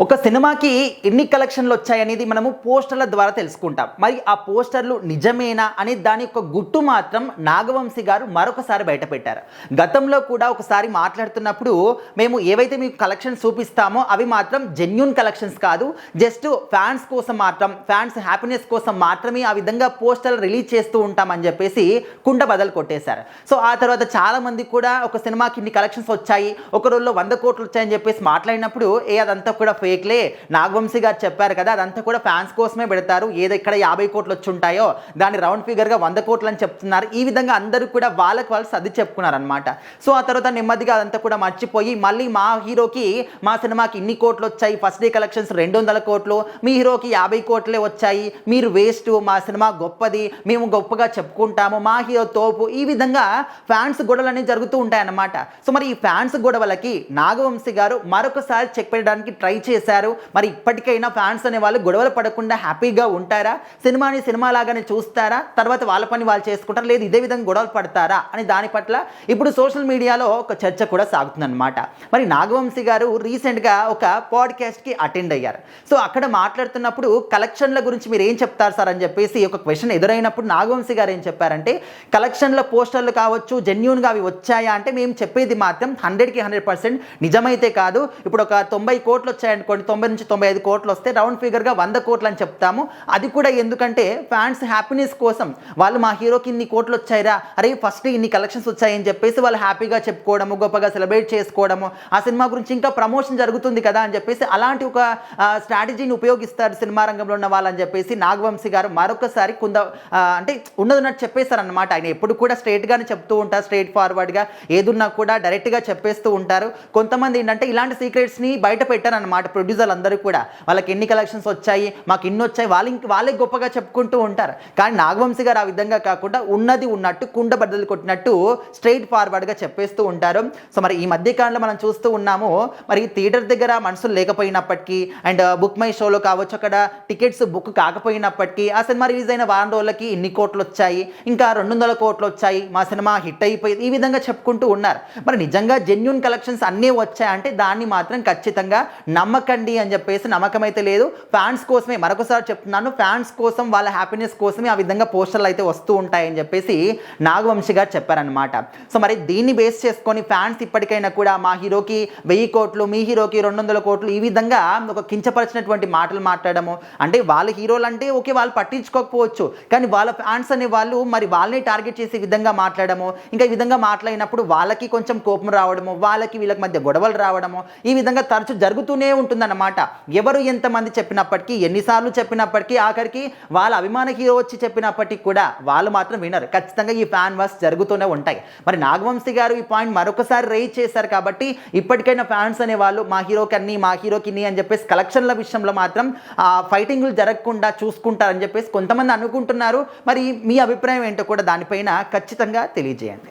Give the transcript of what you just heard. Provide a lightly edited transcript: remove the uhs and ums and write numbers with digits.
ఒక సినిమాకి ఎన్ని కలెక్షన్లు వచ్చాయనేది మనము పోస్టర్ల ద్వారా తెలుసుకుంటాం. మరి ఆ పోస్టర్లు నిజమేనా అనే దాని యొక్క గుట్టు మాత్రం నాగవంశి గారు మరొకసారి బయటపెట్టారు. గతంలో కూడా ఒకసారి మాట్లాడుతున్నప్పుడు మేము ఏవైతే మీకు కలెక్షన్స్ చూపిస్తామో అవి మాత్రం జెన్యూన్ కలెక్షన్స్ కాదు, జస్ట్ ఫ్యాన్స్ కోసం మాత్రం, ఫ్యాన్స్ హ్యాపీనెస్ కోసం మాత్రమే ఆ విధంగా పోస్టర్లు రిలీజ్ చేస్తూ ఉంటామని చెప్పేసి కుండ బదలు కొట్టేశారు. సో ఆ తర్వాత చాలామంది కూడా ఒక సినిమాకి ఇన్ని కలెక్షన్స్ వచ్చాయి, ఒక రోజులో 100 కోట్లు వచ్చాయని చెప్పేసి మాట్లాడినప్పుడు అదంతా కూడా ఫేక్లే, నాగవంశి గారు చెప్పారు కదా అదంతా కూడా ఫ్యాన్స్ కోసమే పెడతారు, ఏదో ఇక్కడ 50 కోట్లు వచ్చి ఉంటాయో దాని రౌండ్ ఫిగర్గా 100 కోట్లు అని చెప్తున్నారు. ఈ విధంగా అందరూ కూడా వాళ్ళకి వాళ్ళు సర్ది చెప్పుకున్నారనమాట. సో ఆ తర్వాత నెమ్మదిగా అదంతా కూడా మర్చిపోయి మళ్ళీ మా హీరోకి మా సినిమాకి ఇన్ని కోట్లు వచ్చాయి, ఫస్ట్ డే కలెక్షన్స్ 200 కోట్లు, మీ హీరోకి 50 కోట్లే వచ్చాయి, మీరు వేస్ట్, మా సినిమా గొప్పది, మేము గొప్పగా చెప్పుకుంటాము, మా హీరో తోపు, ఈ విధంగా ఫ్యాన్స్ గొడవలు అనేవి జరుగుతూ ఉంటాయన్నమాట. సో మరి ఈ ఫ్యాన్స్ గొడవలకి నాగవంశి గారు మరొకసారి చెక్ పెట్టడానికి ట్రై చేశారు. మరి ఇప్పటికైనా ఫ్యాన్స్ అనే వాళ్ళు గొడవలు పడకుండా హ్యాపీగా ఉంటారా, సినిమాని సినిమా లాగానే చూస్తారా, తర్వాత వాళ్ళ పని వాళ్ళు చేసుకుంటారా, లేదు ఇదే విధంగా గొడవలు పడతారా అని దాని పట్ల ఇప్పుడు సోషల్ మీడియాలో ఒక చర్చ కూడా సాగుతుందన్నమాట. మరి నాగవంశి గారు రీసెంట్గా ఒక పాడ్కాస్ట్కి అటెండ్ అయ్యారు. సో అక్కడ మాట్లాడుతున్నప్పుడు కలెక్షన్ల గురించి మీరు ఏం చెప్తారు సార్ అని చెప్పేసి ఒక క్వశ్చన్ ఎదురైనప్పుడు నాగవంశి గారు ఏం చెప్పారంటే, కలెక్షన్ల పోస్టర్లు కావచ్చు జెన్యూన్గా అవి వచ్చాయా అంటే మేము చెప్పేది మాత్రం 100కి 100% నిజమైతే కాదు. ఇప్పుడు ఒక 90 కోట్లు వచ్చాయనుకోండి, 90 నుంచి 95 కోట్లు వస్తే రౌండ్ ఫిగర్గా 100 కోట్లు అని చెప్తాము. అది కూడా ఎందుకంటే ఫ్యాన్స్ హ్యాపీనెస్ కోసం, వాళ్ళు మా హీరోకి ఇన్ని కోట్లు వచ్చాయిరా, అరే ఫస్ట్ ఇన్ని కలెక్షన్స్ వచ్చాయని చెప్పేసి వాళ్ళు హ్యాపీగా చెప్పుకోవడము, గొప్పగా సెలబ్రేట్ చేసుకోవడము, ఆ సినిమా గురించి ఇంకా ప్రమోషన్ జరుగుతుంది కదా అని చెప్పేసి అలాంటి ఒక స్ట్రాటజీని ఉపయోగిస్తారు సినిమా రంగంలో ఉన్న వాళ్ళని చెప్పేసి నాగవంశి గారు మరొకసారి అంటే ఉన్నదన్నట్టు చెప్పేశారనమాట. ఆయన ఎప్పుడు కూడా స్ట్రైట్గానే చెప్తూ ఉంటారు, స్ట్రైట్ ఫార్వర్డ్గా ఏదున్నా కూడా డైరెక్ట్గా చెప్పేస్తూ ఉంటారు. కొంతమంది ఏంటంటే ఇలాంటి సీక్రెట్స్ని బయట పెట్టారనమాట ప్రొడ్యూసర్లు అందరూ కూడా, వాళ్ళకి ఎన్ని కలెక్షన్స్ వచ్చాయి, మాకు ఇన్ని వచ్చాయి, వాళ్ళే గొప్పగా చెప్పుకుంటూ ఉంటారు. కానీ నాగవంశి గారు ఆ విధంగా కాకుండా ఉన్నది ఉన్నట్టు కుండ బద్దలు కొట్టినట్టు స్ట్రైట్ ఫార్వర్డ్గా చెప్పేస్తూ ఉంటారు. సో మరి ఈ మధ్యకాలంలో మనం చూస్తూ ఉన్నాము, మరి థియేటర్ దగ్గర మనుషులు లేకపోయినప్పటికీ అండ్ బుక్ మై షోలో కావచ్చు అక్కడ టికెట్స్ బుక్ కాకపోయినప్పటికీ ఆ సినిమా రిలీజ్ అయిన వారం రోజులకి ఇన్ని కోట్లు వచ్చాయి, ఇంకా 200 కోట్లు వచ్చాయి, మా సినిమా హిట్ అయిపోయింది, ఈ విధంగా చెప్పుకుంటూ ఉన్నారు. మరి నిజంగా జెన్యూన్ కలెక్షన్స్ అన్నీ వచ్చాయంటే దాన్ని మాత్రం ఖచ్చితంగా నమ్మకండి అని చెప్పేసి, నమ్మకం అయితే లేదు, ఫ్యాన్స్ కోసమే, మరొకసారి చెప్తున్నాను, ఫ్యాన్స్ కోసం వాళ్ళ హ్యాపీనెస్ కోసమే ఆ విధంగా పోస్టర్లు అయితే వస్తూ ఉంటాయని చెప్పేసి నాగవంశి గారు చెప్పారనమాట. సో మరి దీన్ని బేస్ చేసుకొని ఫ్యాన్స్ ఇప్పటికైనా కూడా మా హీరోకి 1000 కోట్లు, మీ హీరోకి 200 కోట్లు, ఈ విధంగా ఒక కించపరిచినటువంటి మాటలు మాట్లాడము, అంటే వాళ్ళ హీరోలు అంటే ఓకే వాళ్ళు పట్టించుకోకపోవచ్చు, కానీ వాళ్ళ ఫ్యాన్స్ అనే వాళ్ళు మరి వాళ్ళని టార్గెట్ చేసే విధంగా మాట్లాడము, ఇంకా ఈ విధంగా మాట్లాడినప్పుడు వాళ్ళకి కొంచెం కోపం రావడము, వాళ్ళకి వీళ్ళకి మధ్య గొడవలు రావడము, ఈ విధంగా తరచూ జరుగుతూనే ఉంటుందన్నమాట. ఎవరు ఎంతమంది చెప్పినప్పటికీ, ఎన్నిసార్లు చెప్పినప్పటికీ, ఆఖరికి వాళ్ళ అభిమాన హీరో వచ్చి చెప్పినప్పటికీ కూడా వాళ్ళు మాత్రం వినరు. ఖచ్చితంగా ఈ ఫ్యాన్ వార్స్ జరుగుతూనే ఉంటాయి. మరి నాగవంశి గారు ఈ పాయింట్ మరొకసారి రైజ్ చేశారు కాబట్టి ఇప్పటికైనా ఫ్యాన్స్ అనే వాళ్ళు మా హీరోకి అన్ని, మా హీరోకి ఇన్ని అని చెప్పేసి కలెక్షన్ల విషయంలో మాత్రం ఫైటింగ్లు జరగకుండా చూసుకుంటారని చెప్పేసి కొంతమంది అనుకుంటున్నారు. మరి మీ అభిప్రాయం ఏంటో కూడా దానిపైన ఖచ్చితంగా తెలియజేయండి.